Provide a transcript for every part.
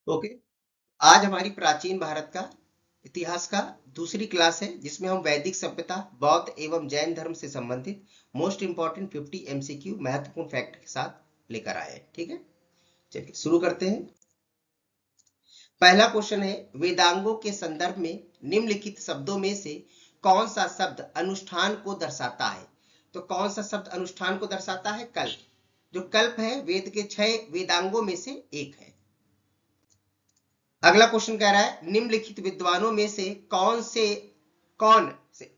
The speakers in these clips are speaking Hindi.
ओके। आज हमारी प्राचीन भारत का इतिहास का दूसरी क्लास है जिसमें हम वैदिक सभ्यता, बौद्ध एवं जैन धर्म से संबंधित मोस्ट इंपॉर्टेंट 50 एमसीक्यू महत्वपूर्ण फैक्ट के साथ लेकर आए हैं। ठीक है, चलिए शुरू करते हैं। पहला क्वेश्चन है, वेदांगों के संदर्भ में निम्नलिखित शब्दों में से कौन सा शब्द अनुष्ठान को दर्शाता है? तो कौन सा शब्द अनुष्ठान को दर्शाता है? कल्प। जो कल्प है वेद के 6 वेदांगों में से एक है। अगला क्वेश्चन कह रहा है, निम्नलिखित विद्वानों में से कौन से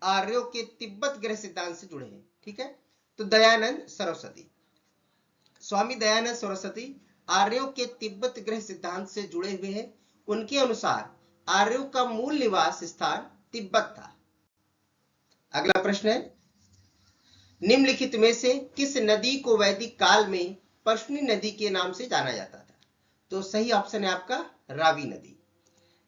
आर्यों के तिब्बत ग्रह सिद्धांत से जुड़े हैं? ठीक है, तो दयानंद सरस्वती, स्वामी दयानंद सरस्वती आर्यों के तिब्बत ग्रह सिद्धांत से जुड़े हुए हैं। उनके अनुसार आर्यों का मूल निवास स्थान तिब्बत था। अगला प्रश्न है, निम्नलिखित में से किस नदी को वैदिक काल में पर्शुनी नदी के नाम से जाना जाता था? तो सही ऑप्शन है आपका रावी नदी।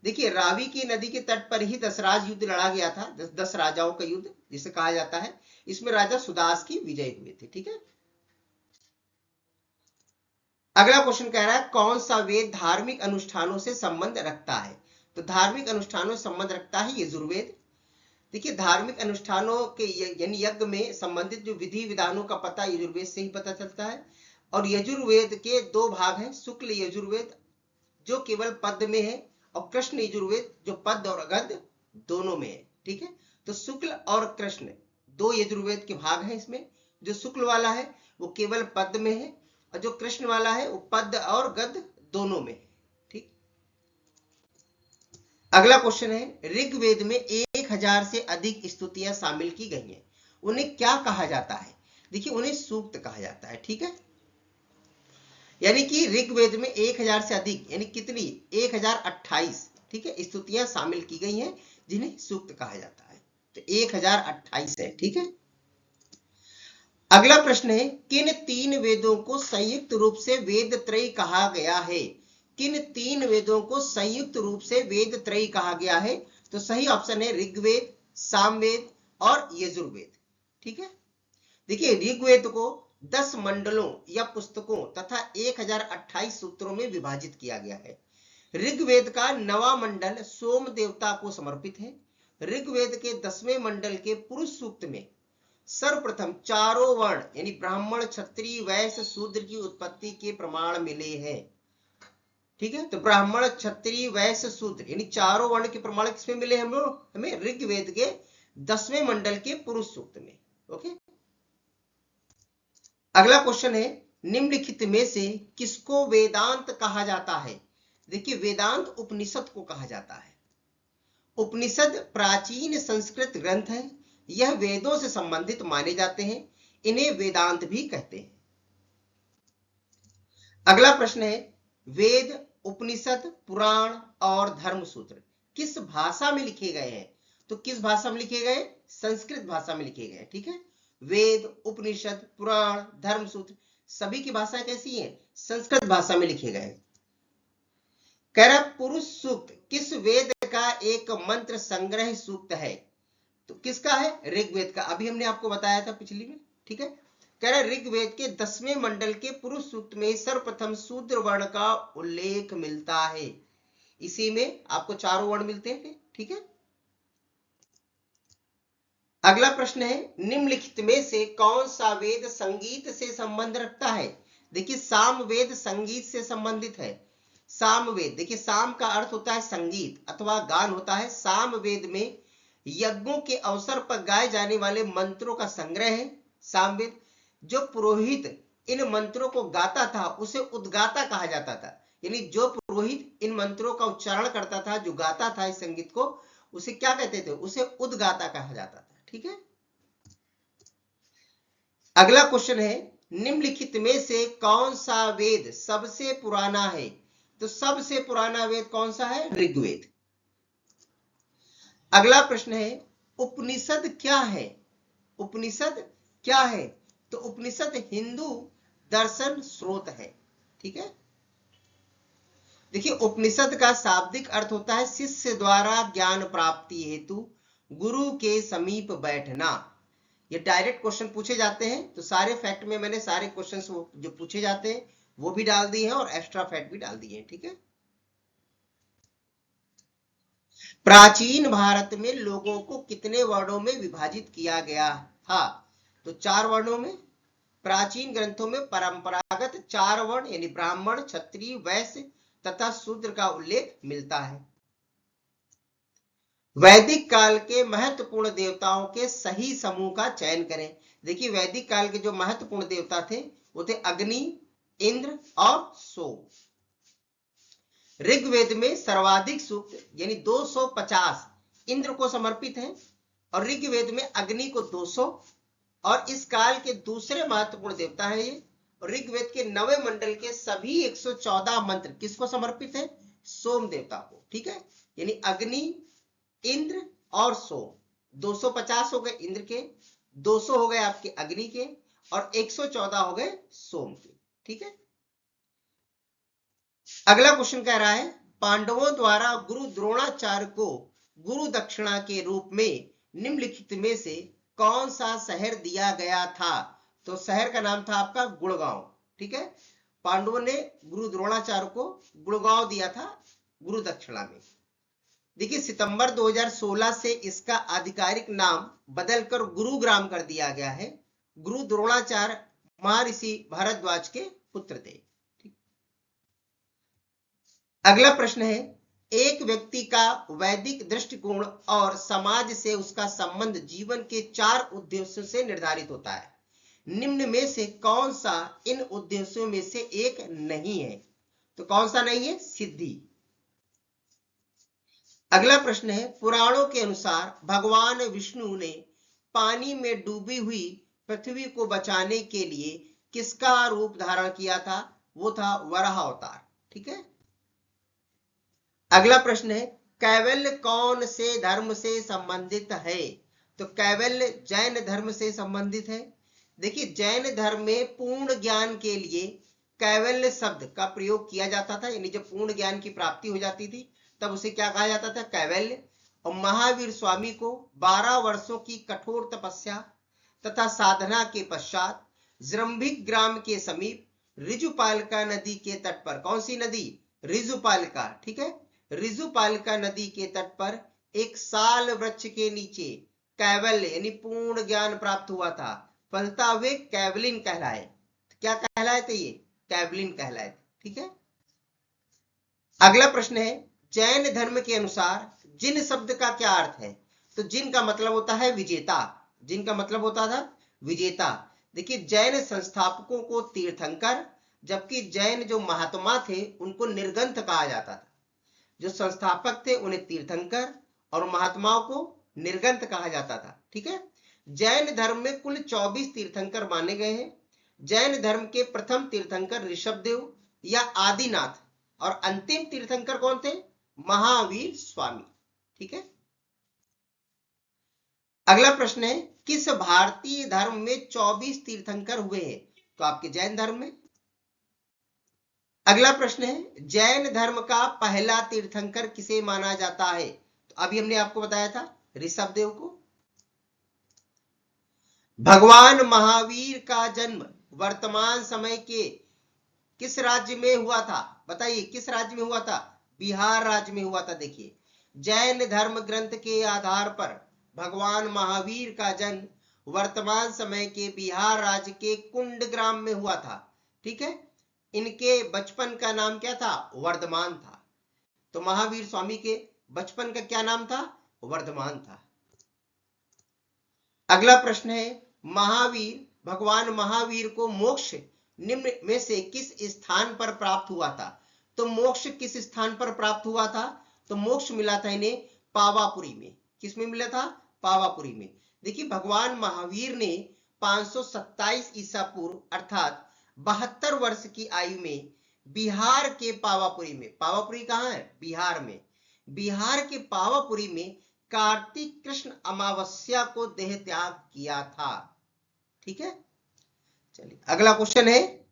देखिए, रावी की नदी के तट पर ही दशराज युद्ध लड़ा गया था, 10 राजाओं का युद्ध जिसे कहा जाता है। इसमें राजा सुदास की विजय हुए थे। ठीक है, अगला क्वेश्चन कह रहा है, कौन सा वेद धार्मिक अनुष्ठानों से संबंध रखता है? तो धार्मिक अनुष्ठानों से संबंध रखता है यजुर्वेद। देखिए, धार्मिक अनुष्ठानों के यानी यज्ञ में संबंधित जो विधि विधानों का पता यजुर्वेद से ही पता चलता है। और यजुर्वेद के 2 भाग हैं, शुक्ल यजुर्वेद जो केवल पद में है, और कृष्ण यजुर्वेद जो पद और गद्य दोनों में है। ठीक है, तो शुक्ल और कृष्ण 2 यजुर्वेद के भाग हैं। इसमें जो शुक्ल वाला है वो केवल पद में है, और जो कृष्ण वाला है वो पद और गद्य दोनों में है। ठीक, अगला क्वेश्चन है, ऋग्वेद में 1000 से अधिक स्तुतियां शामिल की गई हैं। उन्हें क्या कहा जाता है? देखिए, उन्हें सूक्त कहा जाता है। ठीक है, यानी कि ऋग्वेद में 1000 से अधिक यानी कितनी? 1028, ठीक है, स्तुतियां शामिल की गई हैं जिन्हें सूक्त कहा जाता है। तो 1028 है। ठीक है, अगला प्रश्न है, किन 3 वेदों को संयुक्त रूप से वेद त्रयी कहा गया है? किन 3 वेदों को संयुक्त रूप से वेद त्रयी कहा गया है? तो सही ऑप्शन है ऋग्वेद, सामवेद और यजुर्वेद। ठीक है, देखिए, ऋग्वेद को 10 मंडलों या पुस्तकों तथा 1028 सूत्रों में विभाजित किया गया है। ऋग्वेद का 9वां मंडल सोम देवता को समर्पित है। ऋग्वेद के 10वें मंडल के पुरुष सूक्त में सर्वप्रथम चारों वर्ण यानी ब्राह्मण, क्षत्रिय, वैश्य, शूद्र की उत्पत्ति के प्रमाण मिले हैं। ठीक है, तो ब्राह्मण, क्षत्रिय, वैश्य, शूद्र यानी चारों वर्ण के प्रमाण किसमें मिले? हम लोग हमें ऋग्वेद के 10वें मंडल के पुरुष सूक्त में। ओके, अगला क्वेश्चन है, निम्नलिखित में से किसको वेदांत कहा जाता है? देखिए, वेदांत उपनिषद को कहा जाता है। उपनिषद प्राचीन संस्कृत ग्रंथ है। यह वेदों से संबंधित माने जाते हैं। इन्हें वेदांत भी कहते हैं। अगला प्रश्न है, वेद, उपनिषद, पुराण और धर्मसूत्र किस भाषा में लिखे गए हैं? तो किस भाषा में लिखे गए? संस्कृत भाषा में लिखे गए। ठीक है, वेद, उपनिषद, पुराण, धर्मसूत्र सभी की भाषा कैसी है? संस्कृत भाषा में लिखे गए। कह रहा पुरुष सूक्त किस वेद का एक मंत्र संग्रह सूक्त है? तो किसका है? ऋग्वेद का। अभी हमने आपको बताया था पिछली में। ठीक है, कह रहा ऋग्वेद के 10वें मंडल के पुरुष सूक्त में सर्वप्रथम शूद्र वर्ण का उल्लेख मिलता है। इसी में आपको चारों वर्ण मिलते हैं। ठीक है, अगला प्रश्न है, निम्नलिखित में से कौन सा वेद संगीत से संबंध रखता है? देखिए, सामवेद संगीत से संबंधित है। सामवेद, देखिए साम का अर्थ होता है संगीत अथवा गान होता है। सामवेद में यज्ञों के अवसर पर गाए जाने वाले मंत्रों का संग्रह है सामवेद। जो पुरोहित इन मंत्रों को गाता था उसे उद्गाता कहा जाता था। यानी जो पुरोहित इन मंत्रों का उच्चारण करता था, जो गाता था इस संगीत को, उसे क्या कहते थे? उसे उद्गाता कहा जाता था। ठीक है, अगला क्वेश्चन है, निम्नलिखित में से कौन सा वेद सबसे पुराना है? तो सबसे पुराना वेद कौन सा है? ऋग्वेद। अगला प्रश्न है, उपनिषद क्या है? उपनिषद क्या है? तो उपनिषद हिंदू दर्शन स्रोत है। ठीक है, देखिए, उपनिषद का शाब्दिक अर्थ होता है शिष्य द्वारा ज्ञान प्राप्ति हेतु गुरु के समीप बैठना। ये डायरेक्ट क्वेश्चन पूछे जाते हैं, तो सारे फैक्ट में मैंने सारे क्वेश्चन जो पूछे जाते हैं वो भी डाल दिए हैं और एक्स्ट्रा फैक्ट भी डाल दिए हैं। ठीक है, प्राचीन भारत में लोगों को कितने वर्णों में विभाजित किया गया था? तो 4 वर्णों में। प्राचीन ग्रंथों में परंपरागत 4 वर्ण यानी ब्राह्मण, क्षत्रिय, वैश्य तथा शूद्र का उल्लेख मिलता है। वैदिक काल के महत्वपूर्ण देवताओं के सही समूह का चयन करें। देखिए, वैदिक काल के जो महत्वपूर्ण देवता थे वो थे अग्नि, इंद्र और सोम। ऋग्वेद में सर्वाधिक सूक्त यानी 250 इंद्र को समर्पित है और ऋग्वेद में अग्नि को 200, और इस काल के दूसरे महत्वपूर्ण देवता है ये। ऋग्वेद के 9वें मंडल के सभी 114 मंत्र किसको समर्पित है? सोम देवता को। ठीक है, यानी अग्नि, इंद्र और सोम। 250 हो गए इंद्र के, 200 हो गए आपके अग्नि के और 114 हो गए सोम के। ठीक है, अगला क्वेश्चन कह रहा है पांडवों द्वारा गुरु द्रोणाचार्य को गुरु दक्षिणा के रूप में निम्नलिखित में से कौन सा शहर दिया गया था? तो शहर का नाम था आपका गुड़गांव। ठीक है, पांडवों ने गुरु द्रोणाचार्य को गुड़गांव दिया था गुरु दक्षिणा में। देखिए, सितंबर 2016 से इसका आधिकारिक नाम बदलकर गुरुग्राम कर दिया गया है। गुरु द्रोणाचार्य महर्षि भारद्वाज के पुत्र थे। अगला प्रश्न है एक व्यक्ति का वैदिक दृष्टिकोण और समाज से उसका संबंध जीवन के 4 उद्देश्यों से निर्धारित होता है। निम्न में से कौन सा इन उद्देश्यों में से एक नहीं है? तो कौन सा नहीं है? सिद्धि। अगला प्रश्न है पुराणों के अनुसार भगवान विष्णु ने पानी में डूबी हुई पृथ्वी को बचाने के लिए किसका रूप धारण किया था? वो था वराह अवतार। ठीक है, अगला प्रश्न है कैवल्य कौन से धर्म से संबंधित है? तो कैवल्य जैन धर्म से संबंधित है। देखिए, जैन धर्म में पूर्ण ज्ञान के लिए कैवल्य शब्द का प्रयोग किया जाता था, यानी जब पूर्ण ज्ञान की प्राप्ति हो जाती थी तब उसे क्या कहा जाता था? कैवल्य। और महावीर स्वामी को 12 वर्षों की कठोर तपस्या तथा साधना के पश्चात जृंभिक ग्राम के समीप ऋजुपालिका नदी के तट पर, कौन सी नदी? ऋजुपालिका। ठीक है, ऋजुपालिका नदी के तट पर एक साल वृक्ष के नीचे कैवल्य यानी पूर्ण ज्ञान प्राप्त हुआ था। फलता वे कैवलिन कहलाए। क्या कहलाए थे ये? कैवलिन कहलाए। ठीक है, अगला प्रश्न है जैन धर्म के अनुसार जिन शब्द का क्या अर्थ है? तो जिन का मतलब होता है विजेता। जिन का मतलब होता था विजेता। देखिए, जैन संस्थापकों को तीर्थंकर, जबकि जैन जो महात्मा थे उनको निर्गंथ कहा जाता था। जो संस्थापक थे उन्हें तीर्थंकर और महात्माओं को निर्गंथ कहा जाता था। ठीक है, जैन धर्म में कुल 24 तीर्थंकर माने गए हैं। जैन धर्म के प्रथम तीर्थंकर ऋषभदेव या आदिनाथ और अंतिम तीर्थंकर कौन थे? महावीर स्वामी। ठीक है, अगला प्रश्न है किस भारतीय धर्म में 24 तीर्थंकर हुए हैं? तो आपके जैन धर्म में। अगला प्रश्न है जैन धर्म का पहला तीर्थंकर किसे माना जाता है? तो अभी हमने आपको बताया था ऋषभदेव को। भगवान महावीर का जन्म वर्तमान समय के किस राज्य में हुआ था? बताइए, किस राज्य में हुआ था? बिहार राज्य में हुआ था। देखिए, जैन धर्म ग्रंथ के आधार पर भगवान महावीर का जन्म वर्तमान समय के बिहार राज्य के कुंड ग्राम में हुआ था। ठीक है, इनके बचपन का नाम क्या था? वर्धमान था। तो महावीर स्वामी के बचपन का क्या नाम था? वर्धमान था। अगला प्रश्न है भगवान महावीर को मोक्ष निम्न में से किस स्थान पर प्राप्त हुआ था? तो मोक्ष किस स्थान पर प्राप्त हुआ था? तो मोक्ष मिला था इन्हें पावापुरी में। किस में मिला था? पावापुरी में। देखिए, भगवान महावीर ने 527 ईसा पूर्व अर्थात 72 वर्ष की आयु में बिहार के पावापुरी में, पावापुरी कहाँ है? बिहार में। बिहार के पावापुरी में कार्तिक कृष्ण अमावस्या को देह त्याग किया था। ठीक है, चलिए अगला क्वेश्चन है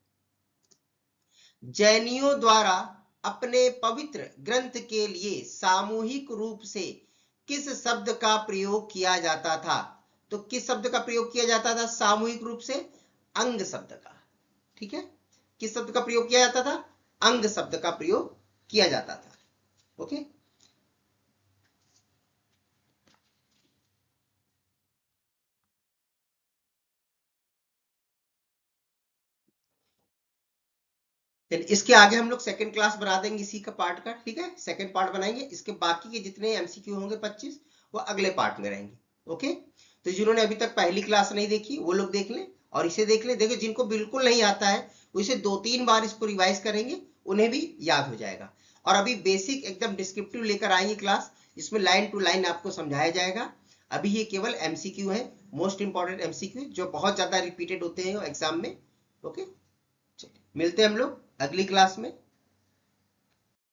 जैनियों द्वारा अपने पवित्र ग्रंथ के लिए सामूहिक रूप से किस शब्द का प्रयोग किया जाता था? तो किस शब्द का प्रयोग किया जाता था सामूहिक रूप से? अंग शब्द का। ठीक है, किस शब्द का प्रयोग किया जाता था? अंग शब्द का प्रयोग किया जाता था। ओके, चलिए इसके आगे हम लोग सेकंड क्लास बना देंगे इसी का पार्ट का, ठीक है, सेकंड पार्ट बनाएंगे। इसके बाकी के जितने एमसीक्यू होंगे 25 वो अगले पार्ट में रहेंगे। ओके, तो जिन्होंने अभी तक पहली क्लास नहीं देखी वो लोग देख लें और इसे देख लें। देखो जिनको बिल्कुल नहीं आता है वो इसे 2-3 बार इसको रिवाइज करेंगे, उन्हें भी याद हो जाएगा। और अभी बेसिक एकदम डिस्क्रिप्टिव लेकर आएंगे क्लास, जिसमें लाइन टू लाइन आपको समझाया जाएगा। अभी ये केवल एमसीक्यू है, मोस्ट इंपॉर्टेंट एमसीक्यू जो बहुत ज्यादा रिपीटेड होते हैं एग्जाम में। ओके, चलिए मिलते हैं हम लोग अगली क्लास में।